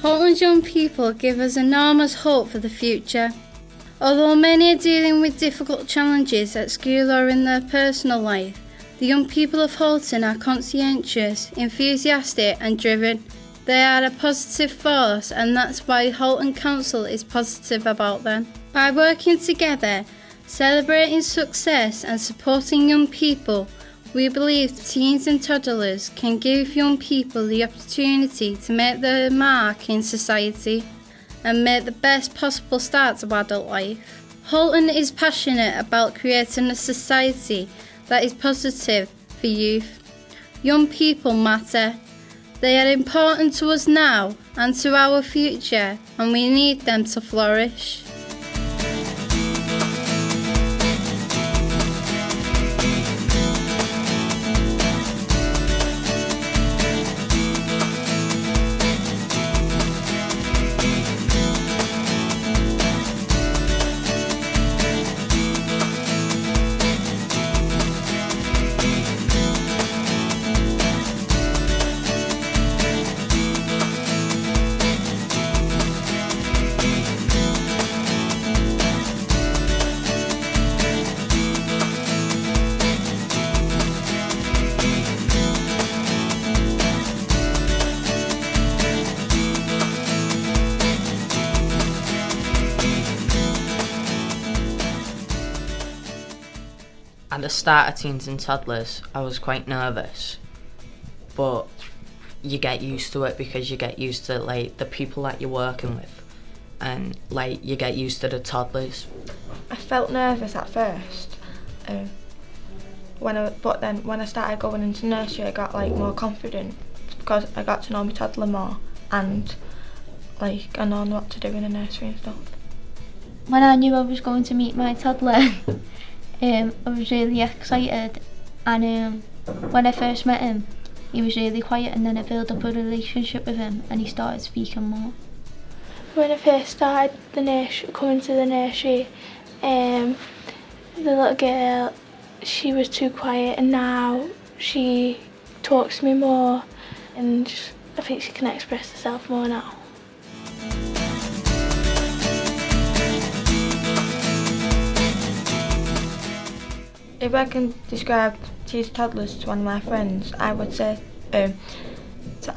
Holton's young people give us enormous hope for the future. Although many are dealing with difficult challenges at school or in their personal life, the young people of Holton are conscientious, enthusiastic and driven. They are a positive force, and that's why Holton Council is positive about them. By working together, celebrating success and supporting young people, we believe Teens and Toddlers can give young people the opportunity to make their mark in society and make the best possible start to adult life. Holton is passionate about creating a society that is positive for youth. Young people matter. They are important to us now and to our future, and we need them to flourish. At the start of Teens and Toddlers, I was quite nervous, but you get used to it because you get used to like the people that you're working with, and like you get used to the toddlers. I felt nervous at first, but then when I started going into nursery, I got like more confident because I got to know my toddler more, and like I know what to do in the nursery and stuff. When I knew I was going to meet my toddler, I was really excited, and when I first met him, he was really quiet, and then I built up a relationship with him and he started speaking more. When I first started coming to the nursery, the little girl, she was too quiet, and now she talks to me more, and I think she can express herself more now. If I can describe Teens and Toddlers to one of my friends, I would say to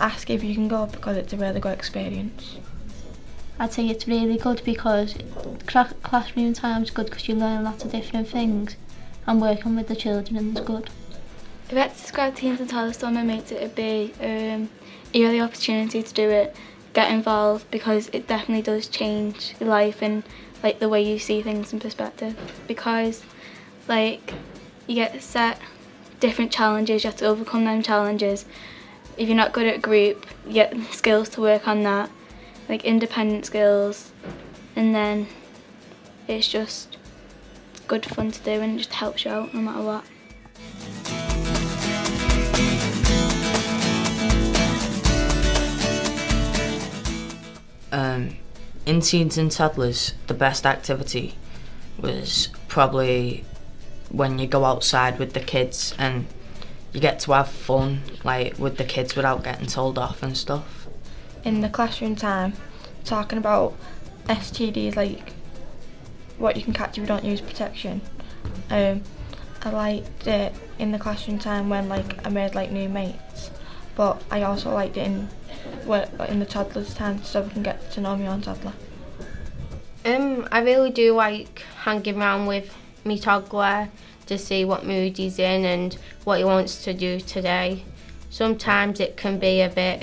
ask if you can go because it's a really good experience. I'd say it's really good because classroom time's good because you learn lots of different things, and working with the children is good. If I had to describe Teens and Toddlers to one of my mates, it would be a really opportunity to do it, get involved, because it definitely does change your life and like the way you see things in perspective, because like you get set different challenges, you have to overcome them challenges. If you're not good at a group, you get skills to work on that, like independent skills, and then it's just good fun to do and it just helps you out no matter what. In Teens and Toddlers, the best activity was probably when you go outside with the kids and you get to have fun like with the kids without getting told off and stuff. In the classroom time, talking about STDs, like what you can catch if you don't use protection. I liked it in the classroom time when like I made like new mates, but I also liked it in the toddlers time so we can get to know my own toddler. I really do like hanging around with me toddler to see what mood he's in and what he wants to do today. Sometimes it can be a bit,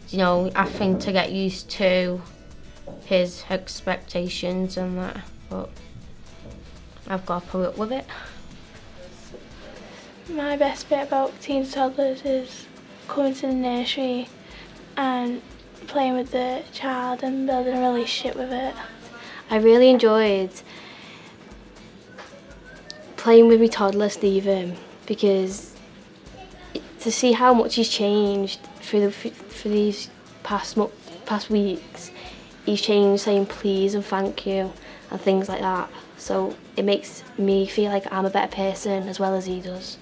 you know, having to get used to his expectations and that, but I've got to put up with it. My best bit about Teens and Toddlers is coming to the nursery and playing with the child and building a relationship with it. I really enjoyed playing with my toddler Stephen because to see how much he's changed for these past weeks. He's changed saying please and thank you and things like that. So it makes me feel like I'm a better person as well as he does.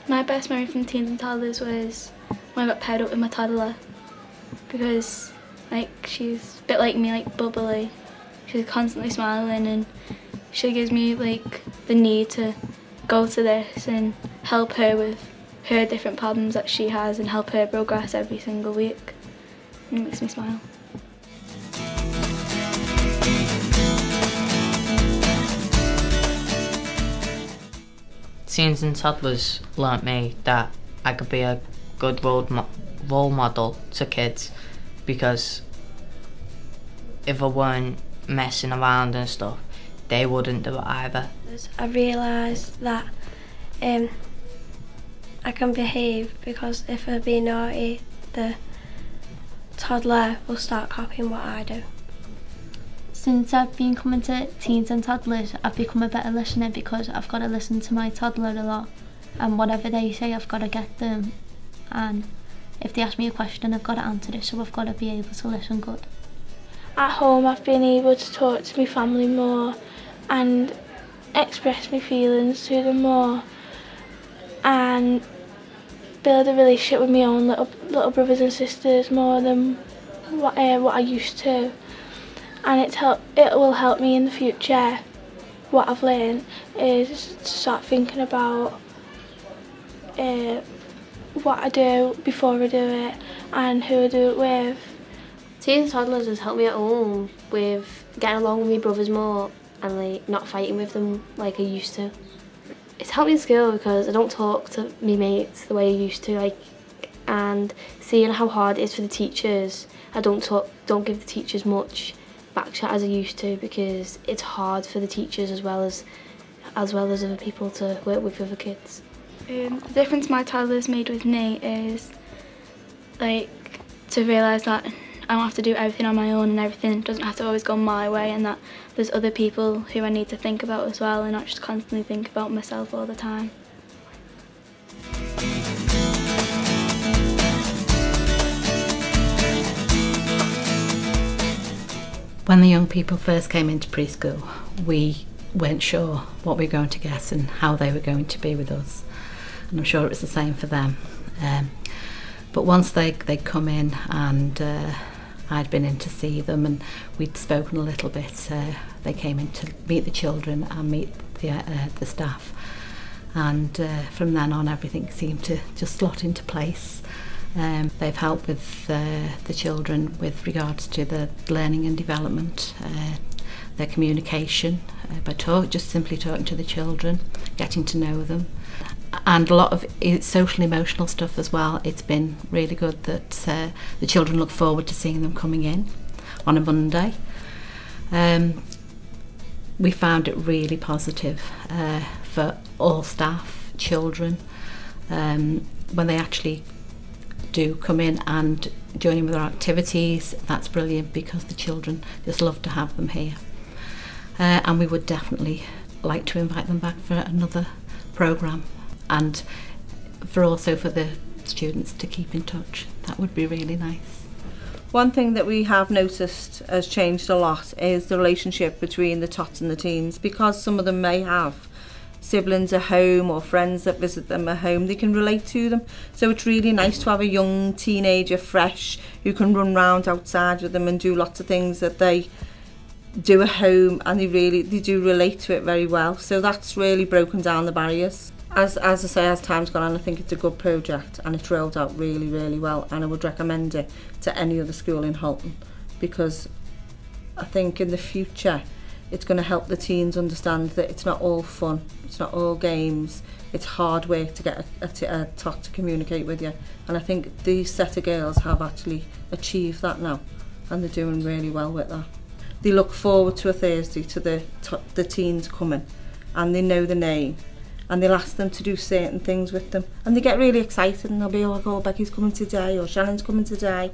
My best memory from Teens and Toddlers was when I got paired up with my toddler, because Like, she's a bit like me, like bubbly. She's constantly smiling, and she gives me like the need to go to this and help her with her different problems that she has and help her progress every single week. And it makes me smile. Teens and Toddlers learnt me that I could be a good role model to kids, because if I weren't messing around and stuff, they wouldn't do it either. I realised that I can behave, because if I be naughty, the toddler will start copying what I do. Since I've been coming to Teens and Toddlers, I've become a better listener, because I've got to listen to my toddler a lot, and whatever they say I've got to get them, and if they ask me a question I've got to answer it, so I've got to be able to listen good. At home I've been able to talk to my family more and express my feelings to them more, and build a relationship with my own little brothers and sisters more than what I used to. And it will help me in the future. What I've learned is to start thinking about what I do before I do it and who I do it with. Teens and Toddlers has helped me at home with getting along with my brothers more and like not fighting with them like I used to. It's helped me in school because I don't talk to me mates the way I used to, and seeing how hard it is for the teachers. I don't give the teachers much back chat as I used to, because it's hard for the teachers as well as other people to work with other kids. The difference my toddler's made with me is like to realise that I don't have to do everything on my own, and everything doesn't have to always go my way, and that there's other people who I need to think about as well, and not just constantly think about myself all the time. When the young people first came into preschool, we weren't sure what we were going to get and how they were going to be with us, and I'm sure it was the same for them. But once they'd come in, and I'd been in to see them and we'd spoken a little bit, they came in to meet the children and meet the staff, and from then on everything seemed to just slot into place. They've helped with the children with regards to the learning and development, their communication, by just simply talking to the children, getting to know them, and a lot of social emotional stuff as well. It's been really good that the children look forward to seeing them coming in on a Monday. We found it really positive for all staff, children, when they actually do come in and join in with our activities. That's brilliant, because the children just love to have them here, and we would definitely like to invite them back for another programme, and for the students to keep in touch. That would be really nice. One thing that we have noticed has changed a lot is the relationship between the tots and the teens, because some of them may have siblings at home or friends that visit them at home. They can relate to them, so it's really nice to have a young teenager fresh who can run round outside with them and do lots of things that they do at home, and they do relate to it very well. So that's really broken down the barriers. As I say, as time's gone on, I think it's a good project, and it's rolled out really, really well, and I would recommend it to any other school in Halton, because I think in the future it's going to help the teens understand that it's not all fun, it's not all games, it's hard work to get a tot to communicate with you. And I think these set of girls have actually achieved that now, and they're doing really well with that. They look forward to a Thursday to the teens coming, and they know the name, and they'll ask them to do certain things with them, and they get really excited, and they'll be like, oh, Becky's coming today, or Shannon's coming today.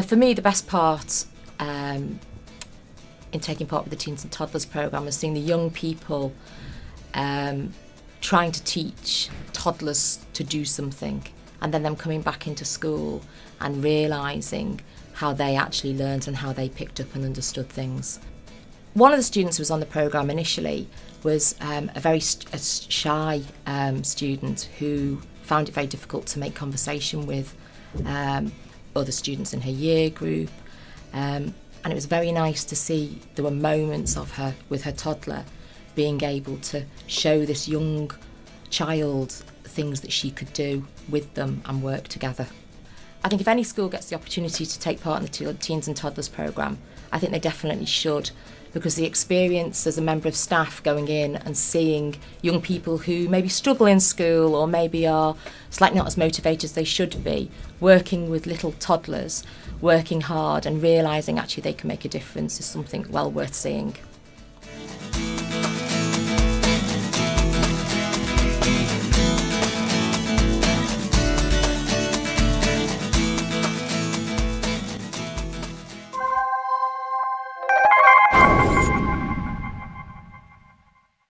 For me, the best part in taking part with the Teens and Toddlers programme was seeing the young people trying to teach toddlers to do something, and then them coming back into school and realising how they actually learned and how they picked up and understood things. One of the students who was on the programme initially was a very shy student who found it very difficult to make conversation with other students in her year group. And it was very nice to see there were moments of her with her toddler being able to show this young child things that she could do with them and work together. I think if any school gets the opportunity to take part in the Teens and Toddlers programme, I think they definitely should, because the experience as a member of staff going in and seeing young people who maybe struggle in school or maybe are slightly not as motivated as they should be, working with little toddlers, working hard and realising actually they can make a difference is something well worth seeing.